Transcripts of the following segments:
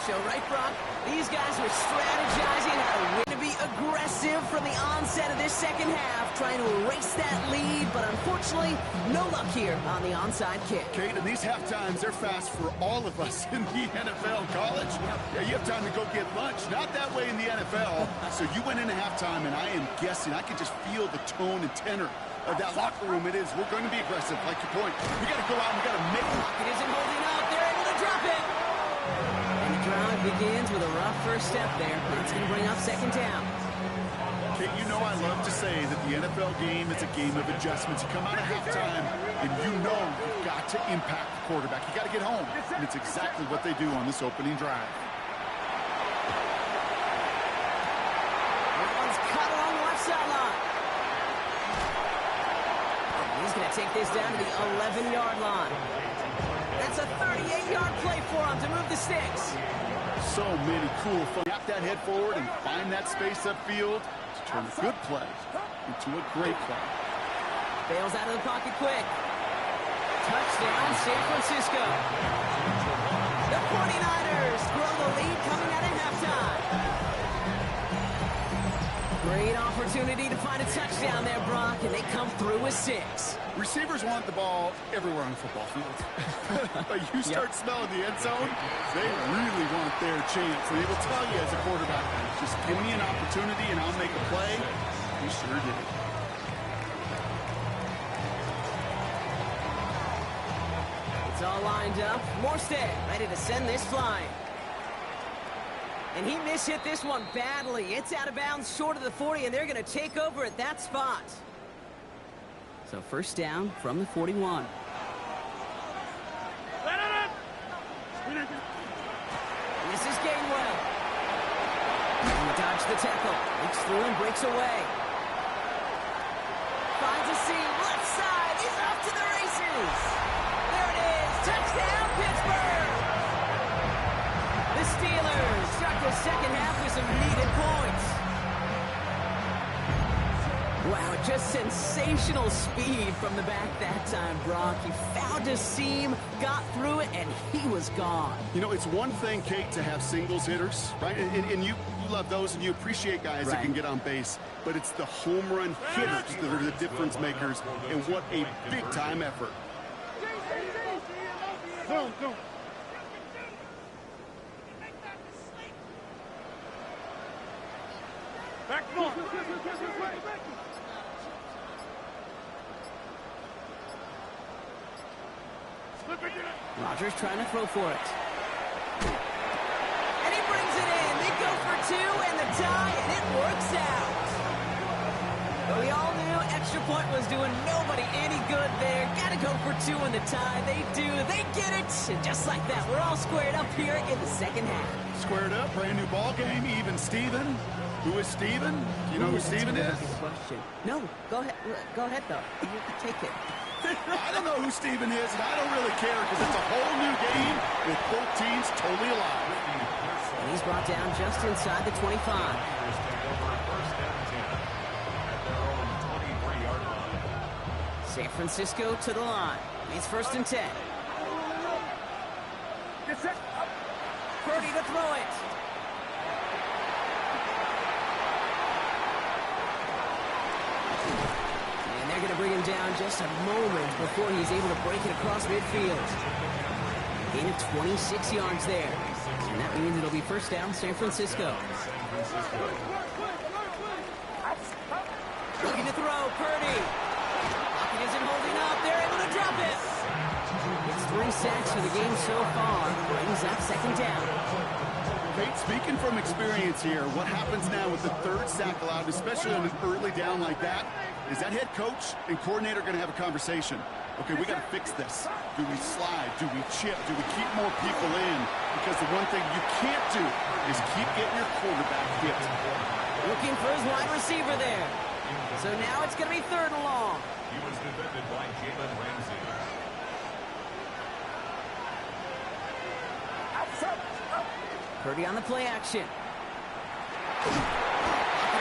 show, right, Brock? These guys were strategizing how to win, to be aggressive from the onset of this second half, trying to erase that lead, but unfortunately, no luck here on the onside kick. Kate, and these half times, they're fast for all of us in the NFL. College, yeah, you have time to go get lunch. Not that way in the NFL. So you went into halftime, and I am guessing, I can just feel the tone and tenor of that locker room. It is, we're going to be aggressive, like your point. We got to go out and we got to make it. It isn't holding up. They're able to drop it. And the drive begins with a rough first step there, but it's going to bring up second down. Kate, you know I love to say that the NFL game is a game of adjustments. You come out of halftime, and you know you've got to impact the quarterback. You got to get home, and it's exactly what they do on this opening drive. This one's cut along the left sideline. He's going to take this down to the 11-yard line. That's a 38-yard play for him to move the sticks. So many cool fun. Tap that head forward and find that space upfield to turn a good play into a great play. Bails out of the pocket quick. Touchdown, San Francisco. The 49ers grow the lead coming out of halftime. Great opportunity to find a touchdown there, Brock, and they come through with 6. Receivers want the ball everywhere on the football field. But you start smelling the end zone, they really want their chance. They will tell you as a quarterback, just give me an opportunity and I'll make a play. He sure did. It's all lined up. Morstead ready to send this flying. And he mishit this one badly. It's out of bounds short of the 40, and they're going to take over at that spot. So first down from the 41. This is Gainwell. And he dodged the tackle. Leaks through and breaks away. Finds a seam. Left side. He's off to the races. There it is. Touchdown, Pittsburgh. The Steelers start the second half with some needed points. Wow, just sensational speed from the back that time, Brock. He found a seam, got through it, and he was gone. You know, it's one thing, Kate, to have singles hitters, right? And you love those, and you appreciate guys that can get on base. But it's the home run hitters that are the difference makers, and what a big-time effort. Go. Back on. Rodgers trying to throw for it. And he brings it in. They go for 2 and the tie, and it works out. But we all knew extra point was doing nobody any good there. Got to go for 2 in the tie. They do. They get it. And just like that, we're all squared up here in the second half. Squared up, brand new ball game, even Steven. Who is Steven? Do you know who Steven is? Question. No, go ahead. Go ahead, though. You can take it. I don't know who Steven is, and I don't really care because it's a whole new game with both teams totally alive. And he's brought down just inside the 25. San Francisco to the line. It's 1st and 10. Purdy to throw it. They're going to bring him down just a moment before he's able to break it across midfield. Gain of 26 yards there. And that means it'll be first down, San Francisco. Looking to throw, Purdy. Pocket isn't holding up. They're able to drop it. It's 3 sacks for the game so far. Brings up second down. Kate, speaking from experience here, what happens now with the 3rd sack allowed, especially on an early down like that, is that head coach and coordinator going to have a conversation? Okay, we got to fix this. Do we slide? Do we chip? Do we keep more people in? Because the one thing you can't do is keep getting your quarterback hit. Looking for his wide receiver there. So now it's going to be 3rd and long. He was defended by Jalen Ramsey. Purdy on the play action. Pocket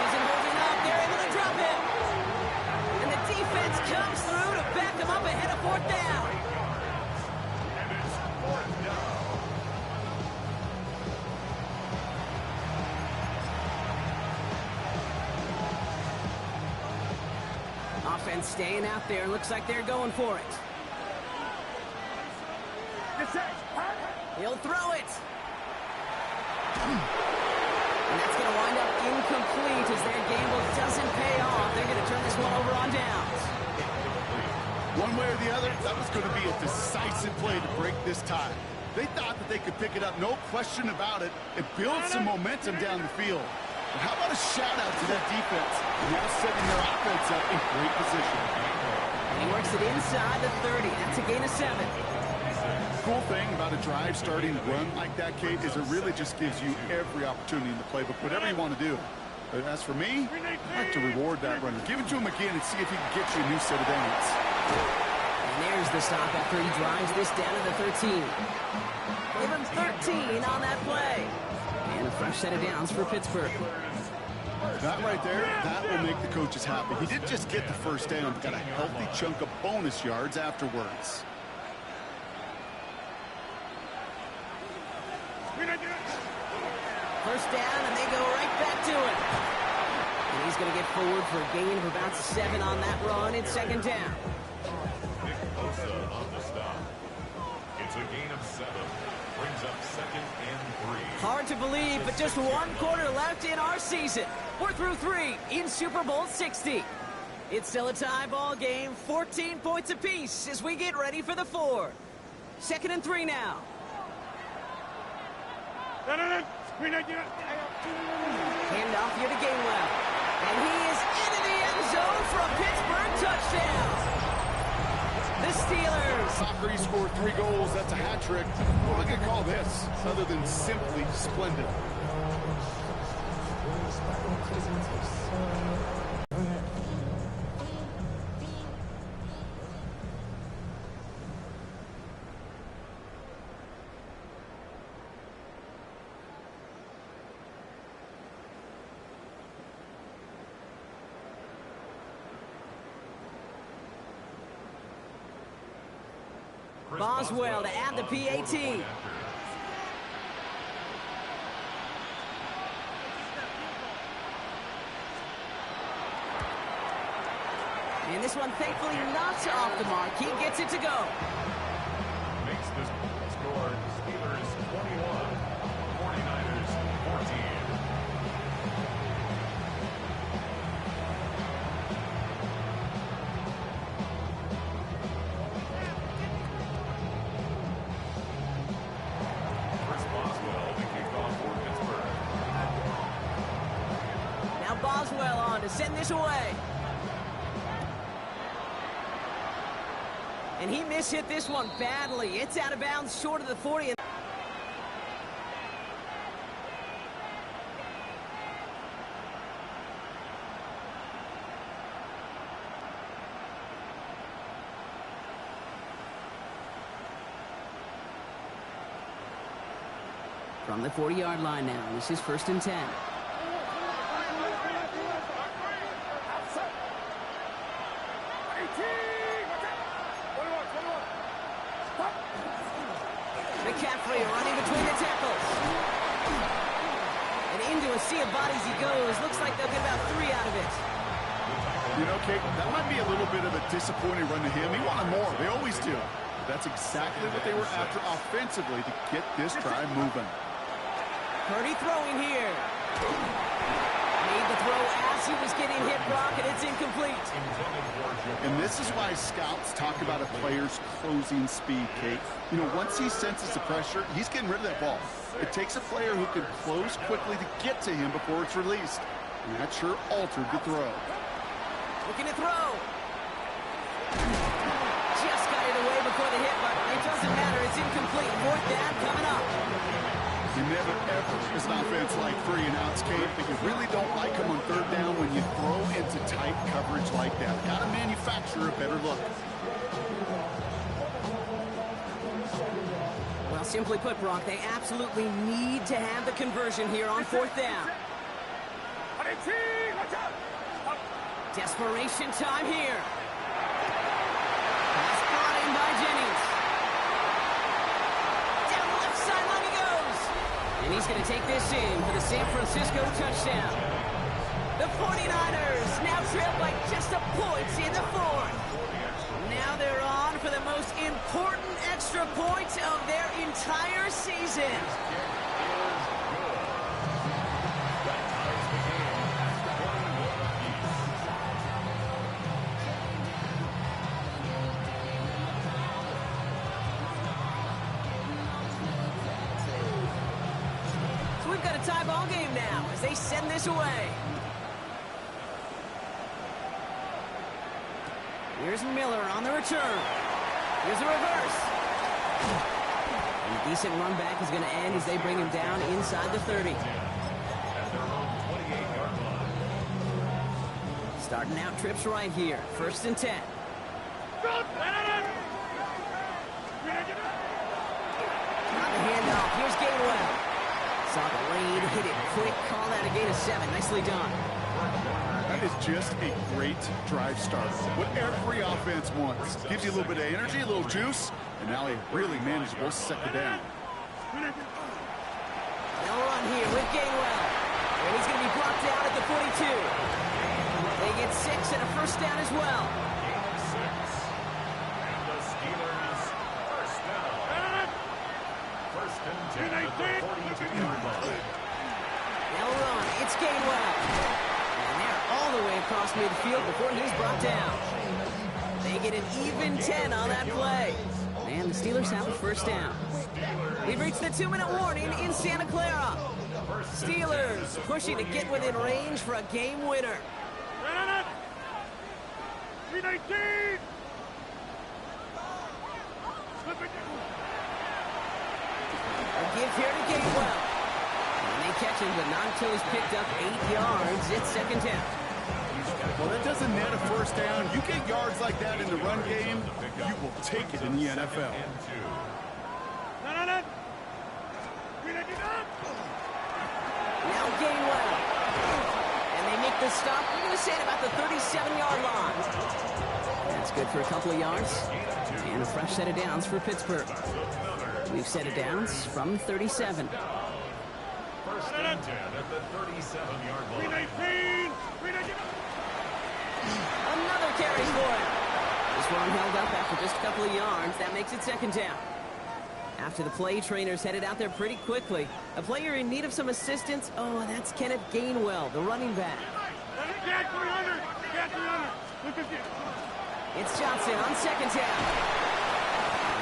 isn't holding up. They're able to drop it. And the defense comes through to back him up ahead of 4th down. And it's 4th down. Defense staying out there. Looks like they're going for it. He'll throw it. And that's going to wind up incomplete as their gamble doesn't pay off. They're going to turn this one over on downs. One way or the other, that was going to be a decisive play to break this tie. They thought that they could pick it up, no question about it, and build some momentum down the field. But how about a shout-out to that defense? Now setting their offense up in great position. And he works it inside the 30. That's a gain of 7. The cool thing about a drive starting run like that, Kate, is it really just gives you every opportunity in the playbook, whatever you want to do. But as for me, I'd like to reward that runner. Give it to him again and see if he can get you a new set of downs. And there's the stop after he drives this down to the 13. Give him 13 on that play. And a fresh set of downs for Pittsburgh. That right there, that will make the coaches happy. He didn't just get the first down, but got a healthy chunk of bonus yards afterwards. First down, and they go right back to it. And he's going to get forward for a gain of about 7 on that run. It's second down. On the stop. It's a gain of 7. Brings up 2nd and 3. Hard to believe, but just one quarter left in our season. We're through 3 in Super Bowl 60. It's still a tie ball game, 14 points apiece as we get ready for the 4. 2nd and 3 now. Hand off here to Gainwell. And he is into the end zone for a Pittsburgh touchdown. The Steelers. Soccer, he scored 3 goals. That's a hat trick. What am I going to call this other than simply splendid? Boswell to add the PAT. And this one thankfully not off the mark. He gets it to go. Makes this score Steelers 21, 49ers 14. Boswell on to send this away. And he mishit this one badly. It's out of bounds short of the 40. From the 40-yard line now, this is 1st and 10. McCaffrey running between the tackles. And into a sea of bodies he goes. Looks like they'll get about 3 out of it. You know, Kate, that might be a little bit of a disappointing run to him. He wanted more. They always do. But that's exactly what they were after offensively to get this drive moving. Purdy throwing here. Made the throw as he was getting hit, Brock, and it's incomplete. And this is why scouts talk about a player's closing speed, Kate. You know, once he senses the pressure, he's getting rid of that ball. It takes a player who can close quickly to get to him before it's released. And that sure altered the throw. Looking to throw. Just got it away before the hit, but it doesn't matter. It's incomplete. 4th down coming up. You never, ever, as an offense, like 3 and outs, Kate, but you really don't like them on 3rd down when you throw into tight coverage like that. Got to manufacture a better look. Well, simply put, Brock, they absolutely need to have the conversion here on 4th down. Desperation time here. Pass brought in by Jennings. Down the left sideline he goes. And he's going to take this in for the San Francisco touchdown. The 49ers now trail by just a point in the fourth. Now they're on for the most important extra point of their entire season. So we've got a tie ball game now as they send this away. Here's Miller on the return. Here's a reverse. And a decent run back is going to end as they bring him down inside the 30. Starting out trips right here. 1st and 10. On the handoff. Here's Gainwell. Saw the lane, hit it quick. Call that a gain of 7. Nicely done. That is just a great drive starter. What every offense wants. Gives you a little bit of energy, a little juice, and now a really manageable second down. They'll run here with Gainwell. And he's going to be brought down at the 42. They get 6 and a 1st down as well. Gain of 6. And the Steelers first down. 1st and 10 at the 42-yard line. They'll run. It's Gainwell. All the way across midfield before he's brought down. They get an even 10 on that play. And the Steelers have a 1st down. We've reached the 2-minute warning in Santa Clara. Steelers pushing to get within range for a game winner. A give here to Gainwell. And they catch him, but not until he's picked up 8 yards. It's 2nd down. Well, that doesn't net a 1st down. You get yards like that in the run game, you will take it in the NFL. Now Gainwell. And they make the stop. We're going to say at about the 37-yard line. That's good for a couple of yards. And a fresh set of downs for Pittsburgh. We've set of downs from 37. 1st and 10 at the 37-yard line. Another carry for him. This one held up after just a couple of yards. That makes it 2nd down. After the play, trainers headed out there pretty quickly. A player in need of some assistance. Oh, that's Kenneth Gainwell, the running back. It's Johnson on 2nd down.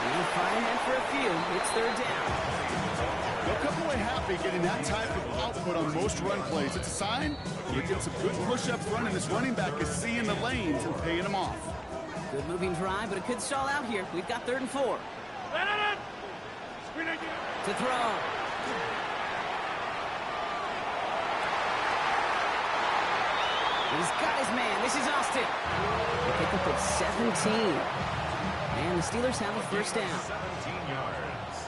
And fine ahead for a few. It's 3rd down. They'll come away happy getting that type of output on most run plays. It's a sign you get some good push-ups running. This running back is seeing the lanes and paying them off. Good moving drive, but it could stall out here. We've got 3rd and 4. To throw. He's got his man. This is Austin. They pick up at 17. And the Steelers have a 1st down. 17 yards.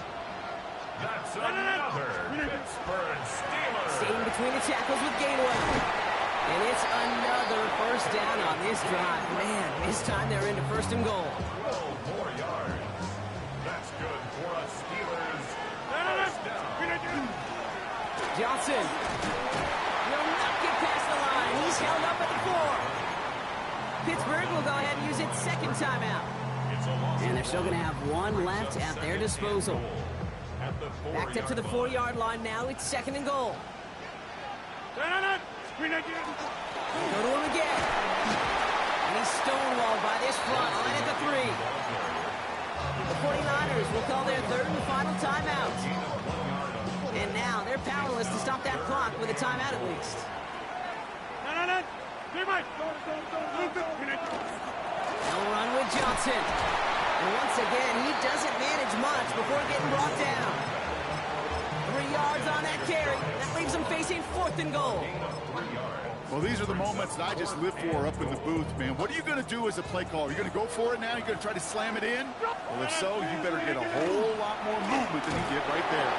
That's another Pittsburgh Steelers. Staying between the tackles with Gainwell. And it's another 1st down on this drive. Man, this time they're into 1st and goal. 12 more yards. That's good for us Steelers. 1st down. Johnson will not get past the line. He's held up at the 4. Pittsburgh will go ahead and use its 2nd timeout. And they're still going to have one left at their disposal. Backed up to the 4-yard line now. It's 2nd and goal. Go to him again. And he's stonewalled by this front line at the 3. The 49ers will call their 3rd and final timeout. And now they're powerless to stop that clock with a timeout at least. They'll run with Johnson. And once again, he doesn't manage much before getting brought down. 3 yards on that carry. That leaves him facing 4th and goal. Well, these are the moments that I just live for up in the booth, man. What are you going to do as a play caller? You're going to go for it now? You're going to try to slam it in? Well, if so, you better get a whole lot more movement than you get right there.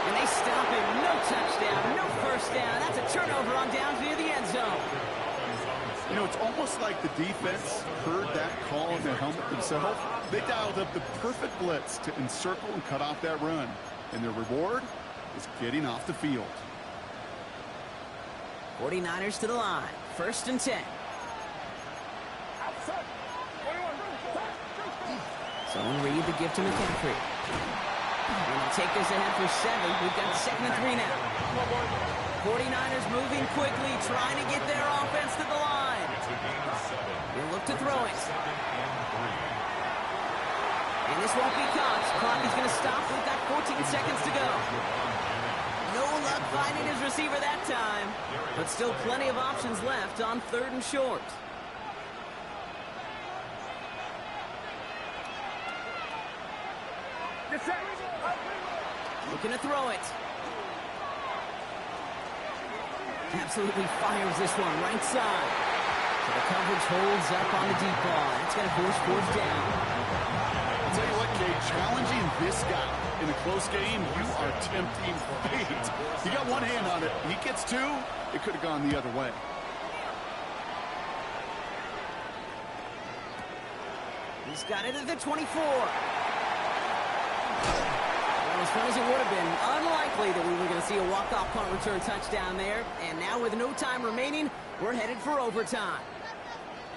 And they stop him. No touchdown, no 1st down. That's a turnover on downs near the end zone. You know, it's almost like the defense heard that call in their helmet themselves. They dialed up the perfect blitz to encircle and cut off that run. And their reward is getting off the field. 49ers to the line. 1st and 10. Zone read the give to McCaffrey. And they'll take this ahead for 7. We've got 2nd and 3 now. 49ers moving quickly, trying to get their offense to the line. They'll look to throw it. And this won't be caught. Clock is going to stop. We've got 14 seconds to go. No luck finding his receiver that time. But still plenty of options left on 3rd and short. Looking to throw it. Absolutely fires this one right side. So the coverage holds up on the deep ball. That's going to force 4th down. I'll tell you what, Kate, challenging this guy in a close game, you are tempting fate. He got one hand on it. He gets 2, it could have gone the other way. He's got it at the 24. As fun as it would have been, unlikely that we were going to see a walk-off punt return touchdown there. And now with no time remaining, we're headed for overtime.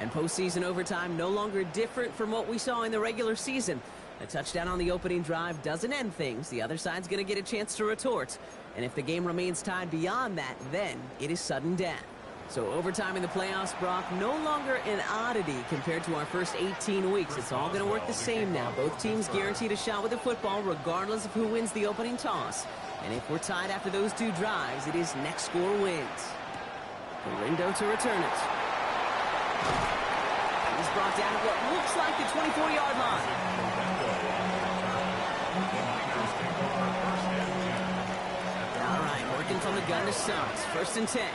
And postseason overtime no longer different from what we saw in the regular season. A touchdown on the opening drive doesn't end things. The other side's going to get a chance to retort. And if the game remains tied beyond that, then it is sudden death. So overtime in the playoffs, Brock, no longer an oddity compared to our first 18 weeks. It's all going to work the same now. Both teams guaranteed a shot with the football regardless of who wins the opening toss. And if we're tied after those 2 drives, it is next score wins. Galindo to return it. He's brought down at what looks like the 24-yard line. All right, working from the gun to start. 1st and 10.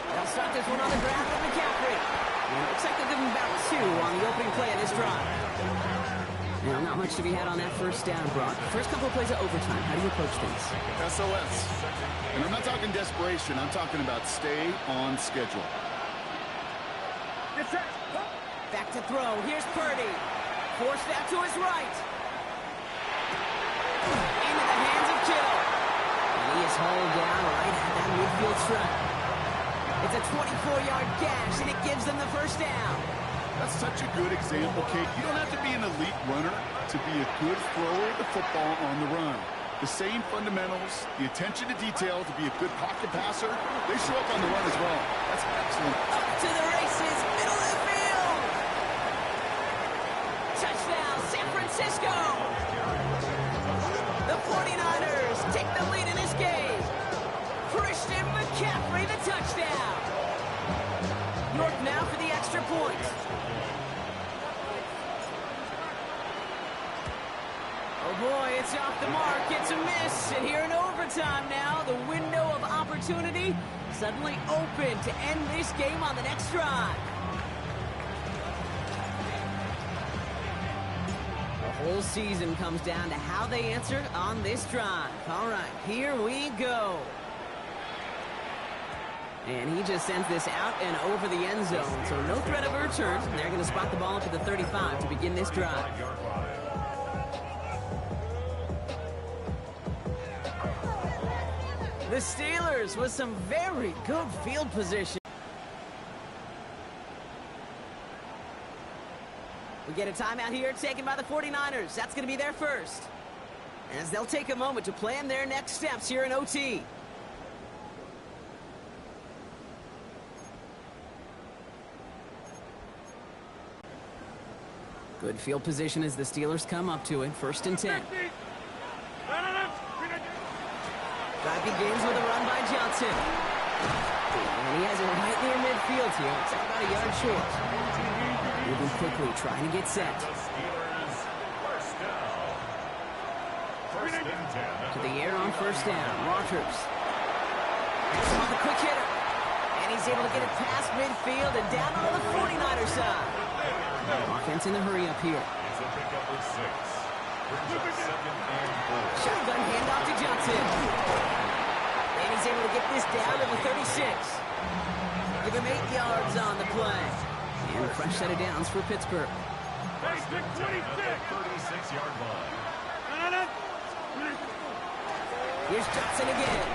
They'll start this one on the ground with McCaffrey. And it looks like they'll give him about 2 on the opening play of this drive. Now, not much to be had on that 1st down, Brock. First couple of plays of overtime. How do you approach things? SOS. And I'm not talking desperation. I'm talking about stay on schedule. Back to throw. Here's Purdy. Forced out to his right. Into the hands of Kittle. And he is hauled down right at that midfield stripe. It's a 24-yard gash, and it gives them the 1st down. That's such a good example, Kate. You don't have to be an elite runner to be a good thrower of the football on the run. The same fundamentals, the attention to detail to be a good pocket passer, they show up on the run as well. That's excellent. Up to the races, middle of the field. Touchdown, San Francisco. The 49ers take the lead in this game. Christian McCaffrey, the touchdown. York now for the extra point. Oh boy, it's off the mark, it's a miss, and here in overtime now, the window of opportunity suddenly open to end this game on the next drive. The whole season comes down to how they answer on this drive. All right, here we go. And he just sends this out and over the end zone, so no threat of a return. They're going to spot the ball up at the 35 to begin this drive. The Steelers with some very good field position. We get a timeout here taken by the 49ers. That's going to be their first. As they'll take a moment to plan their next steps here in OT. Good field position as the Steelers come up to it. 1st and 10. Drive begins with a run by Johnson. And he has it right near midfield here. It's about a yard short. Moving quickly, trying to get set. To the air on 1st down. Rogers. On the quick hitter. And he's able to get it past midfield and down on the 49er side. Offense in the hurry up here. Shotgun handoff to Johnson. And he's able to get this down to the 36. Give him 8 yards on the play. And a fresh set of downs for Pittsburgh. 36-yard line. Here's Johnson again.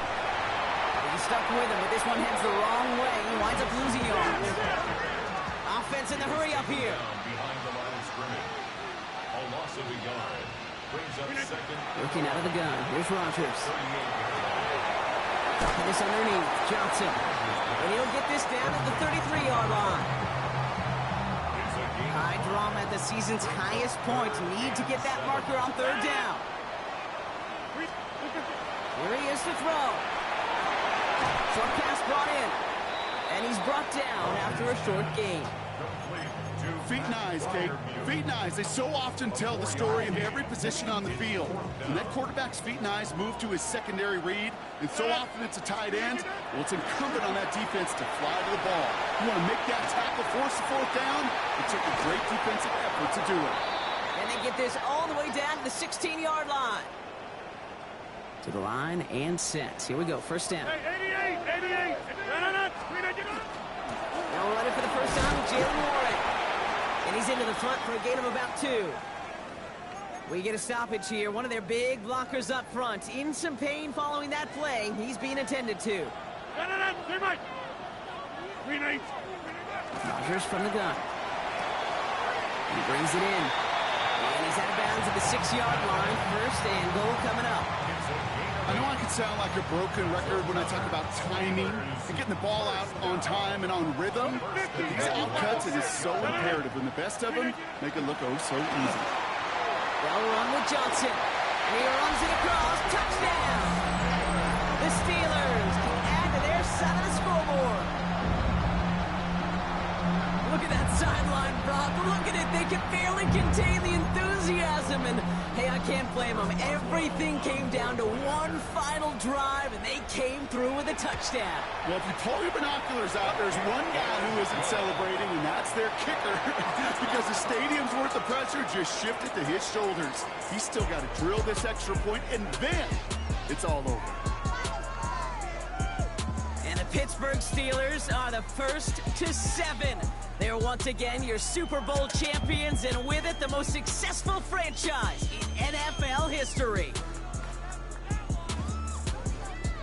He's stuck with him, but this one heads the wrong way. He winds up losing yards. Offense in the hurry up here. Behind the line of scrimmage. A loss of a yard. Brings up second. Looking out of the gun. Here's Rodgers. This underneath. Johnson. And he'll get this down at the 33-yard line. High drama at the season's highest point. Need to get that marker on third down. Here he is to throw. Short pass brought in. And he's brought down after a short gain. Feet and eyes, Kate. Feet and eyes. They so often tell the story of every position on the field. When that quarterback's feet and eyes move to his secondary read, and so often it's a tight end, well, it's incumbent on that defense to fly to the ball. You want to make that tackle, force the fourth down? It took a great defensive effort to do it. And they get this all the way down to the 16-yard line. To the line and set. Here we go, first down. 88. Now we're running for the first down with Jalen Warren. And he's into the front for a gain of about 2. We get a stoppage here. One of their big blockers up front. In some pain following that play. He's being attended to. Rodgers from the gun. He brings it in. And he's out of bounds at the 6-yard line. First and goal coming up. I know I can sound like a broken record when I talk about timing and getting the ball out on time and on rhythm, but these outcuts, it is so imperative, and the best of them make it look oh so easy. They'll run with Johnson, and he runs it across, touchdown! The Steelers can add to their side of the scoreboard. Look at that sideline, Brock. Look at it. They can barely contain the enthusiasm. And, hey, I can't blame them. Everything came down to one final drive, and they came through with a touchdown. Well, if you pull your binoculars out, there's one guy who isn't celebrating, and that's their kicker. Because the stadium's worth of pressure just shifted to his shoulders. He's still got to drill this extra point, and then it's all over. And the Pittsburgh Steelers are the first to 7. They're once again your Super Bowl champions, and with it, the most successful franchise in NFL history.